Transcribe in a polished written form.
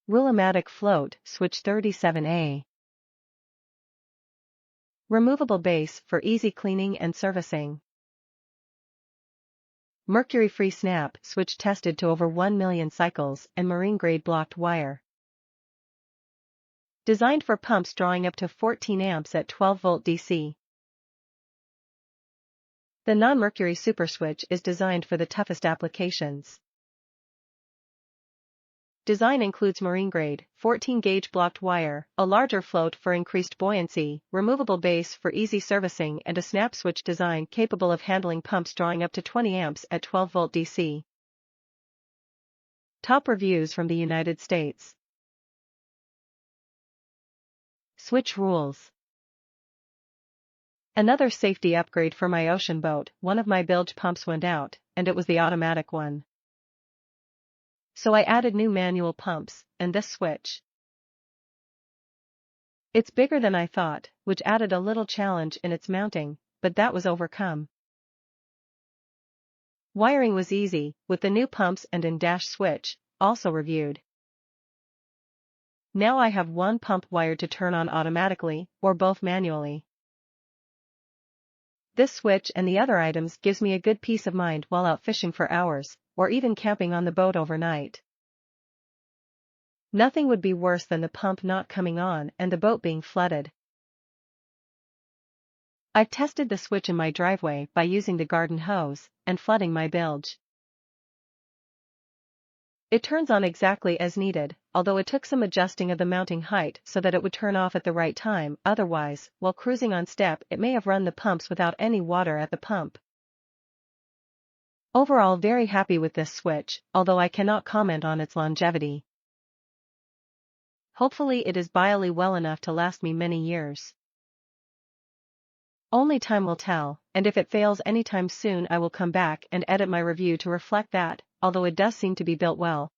Rule-A-Matic float switch 37A. Removable base for easy cleaning and servicing. Mercury-free snap switch tested to over 1 million cycles and marine-grade blocked wire. Designed for pumps drawing up to 14 amps at 12-volt DC. The non-mercury SuperSwitch is designed for the toughest applications. Design includes marine-grade, 14-gauge blocked wire, a larger float for increased buoyancy, removable base for easy servicing and a snap switch design capable of handling pumps drawing up to 20 amps at 12-volt DC. Top reviews from the United States. Switch rules. Another safety upgrade for my ocean boat. One of my bilge pumps went out, and it was the automatic one. So I added new manual pumps, and this switch. It's bigger than I thought, which added a little challenge in its mounting, but that was overcome. Wiring was easy, with the new pumps and in-dash switch, also reviewed. Now I have one pump wired to turn on automatically, or both manually. This switch and the other items gives me a good peace of mind while out fishing for hours, or even camping on the boat overnight. Nothing would be worse than the pump not coming on and the boat being flooded. I've tested the switch in my driveway by using the garden hose and flooding my bilge. It turns on exactly as needed, although it took some adjusting of the mounting height so that it would turn off at the right time. Otherwise, while cruising on step, it may have run the pumps without any water at the pump. Overall, very happy with this switch, although I cannot comment on its longevity. Hopefully it is buoyantly well enough to last me many years. Only time will tell, and if it fails anytime soon I will come back and edit my review to reflect that, although it does seem to be built well.